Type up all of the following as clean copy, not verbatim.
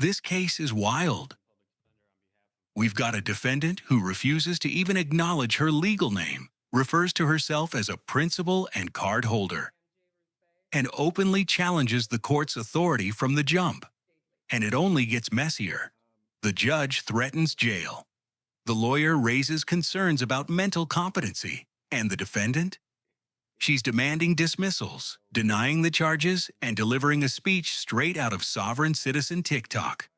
This case is wild. We've got a defendant who refuses to even acknowledge her legal name, refers to herself as a principal and card holder, and openly challenges the court's authority from the jump. And it only gets messier. The judge threatens jail. The lawyer raises concerns about mental competency. And the defendant? She's demanding dismissals, denying the charges, and delivering a speech straight out of sovereign citizen TikTok.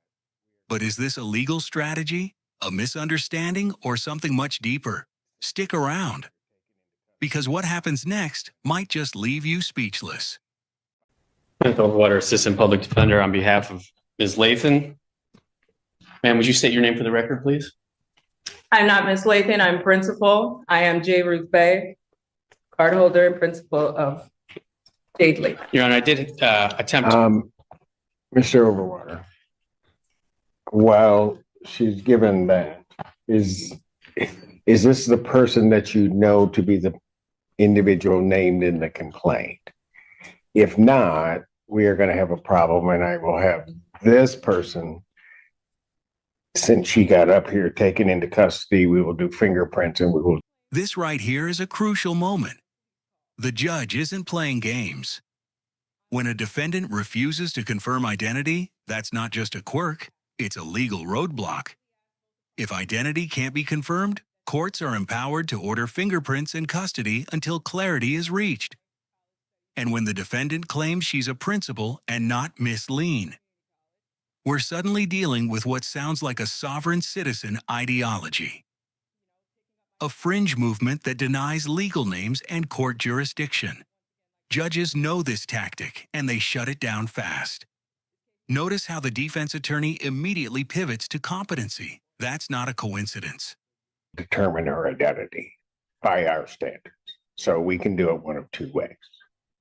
But is this a legal strategy, a misunderstanding, or something much deeper? Stick around, because what happens next might just leave you speechless. Overwater Assistant Public Defender on behalf of Ms. Lathan. Ma'am, would you state your name for the record, please? I'm not Ms. Lathan, I'm principal. I am J. Ruth Bay, cardholder and principal of Jade Lathan. Your Honor, I did attempt. Mr. Overwater, while she's given that, is this the person that you know to be the individual named in the complaint? If not, we are going to have a problem, and I will have this person, since she got up here, taken into custody. We will do fingerprints, and we will. This right here is a crucial moment. The judge isn't playing games. When a defendant refuses to confirm identity, that's not just a quirk, it's a legal roadblock. If identity can't be confirmed, courts are empowered to order fingerprints and custody until clarity is reached. And when the defendant claims she's a principal and not Miss Lean, we're suddenly dealing with what sounds like a sovereign citizen ideology. A fringe movement that denies legal names and court jurisdiction. Judges know this tactic, and they shut it down fast. Notice how the defense attorney immediately pivots to competency. That's not a coincidence. Determine her identity by our standards. So we can do it one of two ways.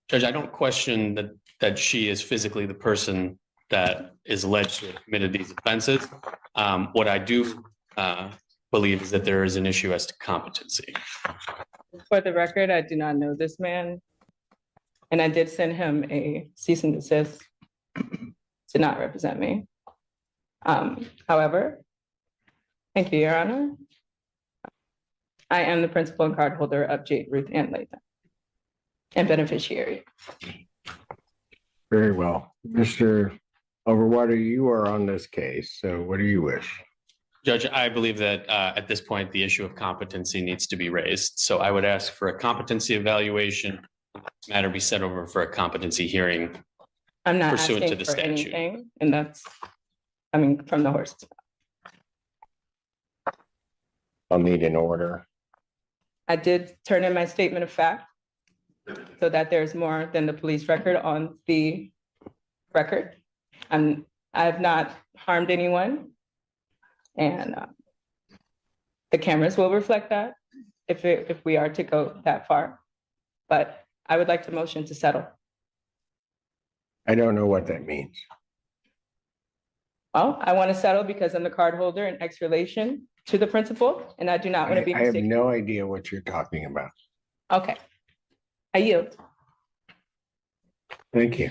Judge, I don't question that she is physically the person that is alleged to have committed these offenses. What I do believe is that there is an issue as to competency. For the record, I do not know this man, and I did send him a cease and desist to not represent me. However, thank you, Your Honor. I am the principal and card holder of Jade, Ruth, and Lathan, and beneficiary. Very well. Mr. Overwater, you are on this case, so what do you wish? Judge, I believe that at this point, the issue of competency needs to be raised. So I would ask for a competency evaluation, this matter be set over for a competency hearing. I'm not Pursuant to asking the for statute. anything, and that's, I mean, from the horse's mouth. I'll need an order. I did turn in my statement of fact so that there's more than the police record on the record. I have not harmed anyone, and the cameras will reflect that if we are to go that far. But I would like to motion to settle. I don't know what that means. Well, I want to settle because I'm the card holder in X relation to the principal, and I do not want to be I have mistaken. no idea what you're talking about. Okay, I yield. Thank you.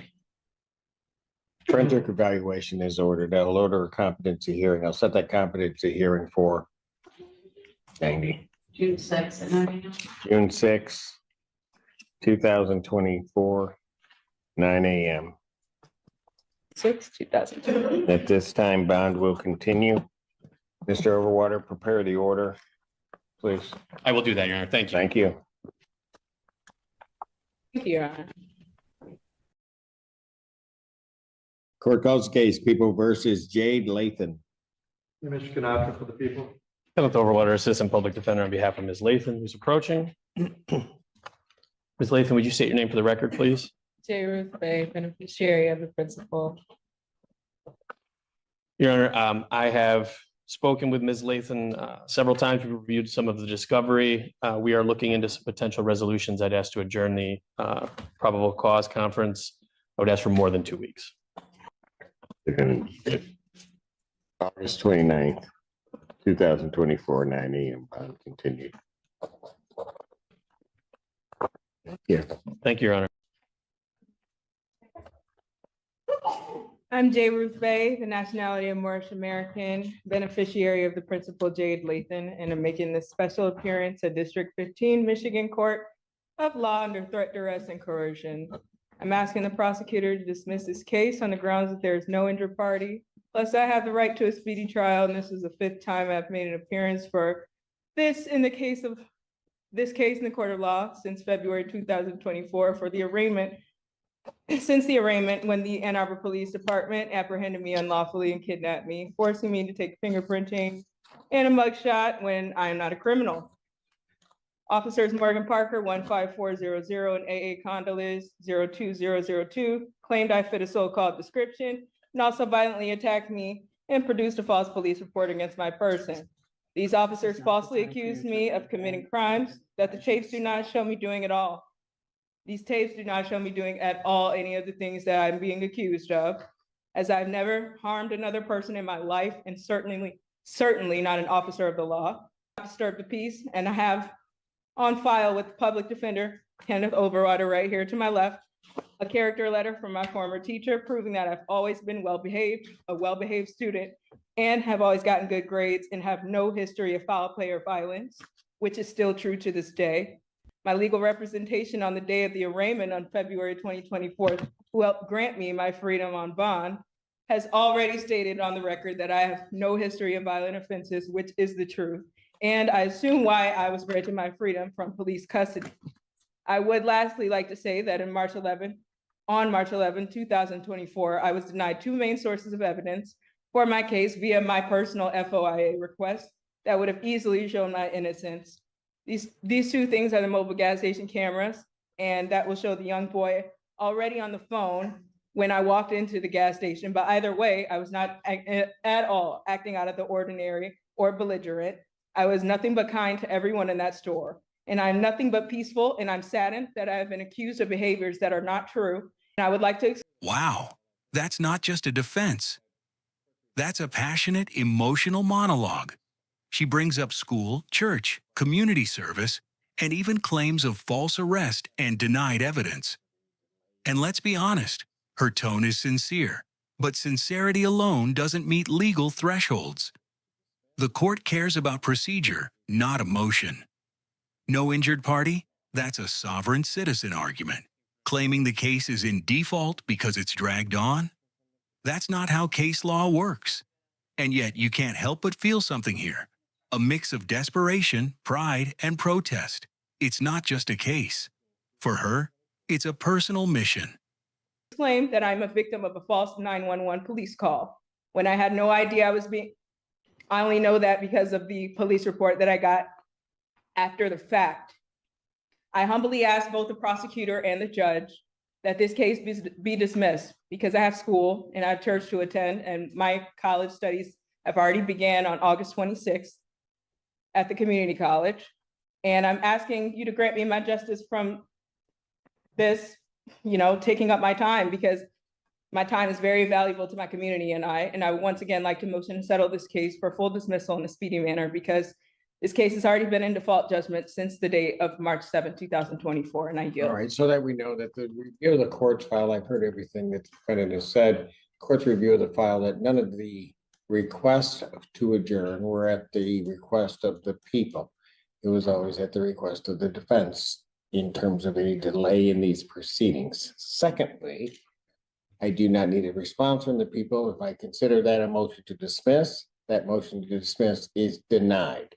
Forensic evaluation is ordered. I'll order a competency hearing. I'll set that competency hearing for June 6th at 9 a.m. June 6, 2024, 9 a.m. 2020. At this time, bond will continue. Mr. Overwater, prepare the order, please. I will do that, Your Honor. Thank you. Thank you. Thank you, Your Honor. Court calls the case, People versus Jade Lathan. Mr. Canapa for the people. Kenneth Overwater, Assistant Public Defender on behalf of Ms. Lathan, who's approaching. Ms. Lathan, would you state your name for the record, please? J. Ruth Bay, beneficiary of the principal. Your Honor, I have spoken with Ms. Lathan several times. We've reviewed some of the discovery. We are looking into some potential resolutions. I'd ask to adjourn the probable cause conference. I would ask for more than 2 weeks. August 29th, 2024, 9 a.m. Bond continued. Yeah. Thank you, Your Honor. I'm J. Ruth Bay, the nationality of Moorish American, beneficiary of the Principal Jade Lathan, and I'm making this special appearance at District 15, Michigan Court of Law under threat, duress, and coercion. I'm asking the prosecutor to dismiss this case on the grounds that there is no injured party. Plus, I have the right to a speedy trial, and this is the 5th time I've made an appearance for this in the case in the court of law since February 2024 for the arraignment. Since the arraignment, when the Ann Arbor Police Department apprehended me unlawfully and kidnapped me, forcing me to take fingerprinting and a mugshot when I am not a criminal. Officers Morgan Parker 15400 and AA Condolis 02002 claimed I fit a so-called description and also violently attacked me and produced a false police report against my person. These officers falsely accused me of committing crimes that the tapes do not show me doing at all. These tapes do not show me doing at all any of the things that I'm being accused of, as I've never harmed another person in my life and certainly not an officer of the law. I disturbed the peace, and I have on file with public defender Kenneth Overwater right here to my left, a character letter from my former teacher proving that I've always been a well-behaved student, and have always gotten good grades and have no history of foul play or violence, which is still true to this day. My legal representation on the day of the arraignment on February 2024, who helped grant me my freedom on bond, has already stated on the record that I have no history of violent offenses, which is the truth. And I assume why I was granted my freedom from police custody. I would lastly like to say that on March 11, 2024, I was denied 2 main sources of evidence for my case via my personal FOIA request that would have easily shown my innocence. These 2 things are the mobile gas station cameras, and that will show the young boy already on the phone when I walked into the gas station. But either way, I was not at all acting out of the ordinary or belligerent. I was nothing but kind to everyone in that store. And I'm nothing but peaceful, and I'm saddened that I have been accused of behaviors that are not true. And I would like to— Wow, that's not just a defense. That's a passionate, emotional monologue. She brings up school, church, community service, and even claims of false arrest and denied evidence. And let's be honest, her tone is sincere, but sincerity alone doesn't meet legal thresholds. The court cares about procedure, not emotion. No injured party? That's a sovereign citizen argument. Claiming the case is in default because it's dragged on? That's not how case law works. And yet you can't help but feel something here. A mix of desperation, pride, and protest. It's not just a case. For her, it's a personal mission. claim that I'm a victim of a false 911 police call when I had no idea I only know that because of the police report that I got after the fact. I humbly ask both the prosecutor and the judge that this case be dismissed because I have school and I have church to attend, and my college studies have already began on August 26th at the community college. And I'm asking you to grant me my justice from this, taking up my time, because my time is very valuable to my community and I would once again like to motion to settle this case for full dismissal in a speedy manner, because this case has already been in default judgment since the date of March 7, 2024, and I yield. All right, so that we know that the review of the court's file, I've heard everything that the defendant has said. Court's review of the file, that none of the requests to adjourn were at the request of the people. It was always at the request of the defense in terms of any delay in these proceedings. Secondly, I do not need a response from the people. If I consider that a motion to dismiss, that motion to dismiss is denied.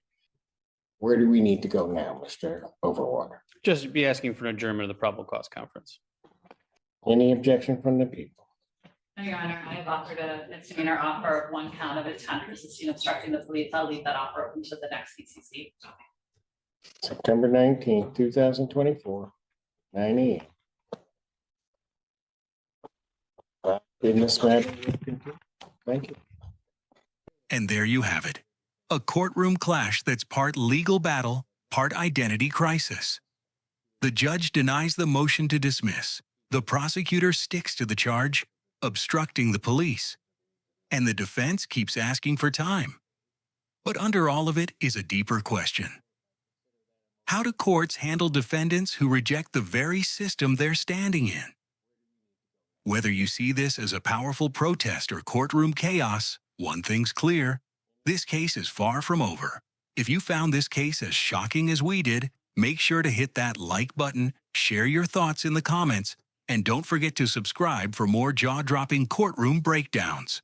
Where do we need to go now, Mr. Overwater? Just be asking for an adjournment of the probable cause conference. Any objection from the people? No, Your Honor, I have offered a misdemeanor offer of 1 count of attempt resisting obstructing the police. I'll leave that offer open to the next CCC. September 19th, 2024, 9 a.m. In this matter, thank you. And there you have it. A courtroom clash that's part legal battle, part identity crisis. The judge denies the motion to dismiss. The prosecutor sticks to the charge, obstructing the police. And the defense keeps asking for time. But under all of it is a deeper question. How do courts handle defendants who reject the very system they're standing in? Whether you see this as a powerful protest or courtroom chaos, one thing's clear: this case is far from over. If you found this case as shocking as we did, make sure to hit that like button, share your thoughts in the comments, and don't forget to subscribe for more jaw-dropping courtroom breakdowns.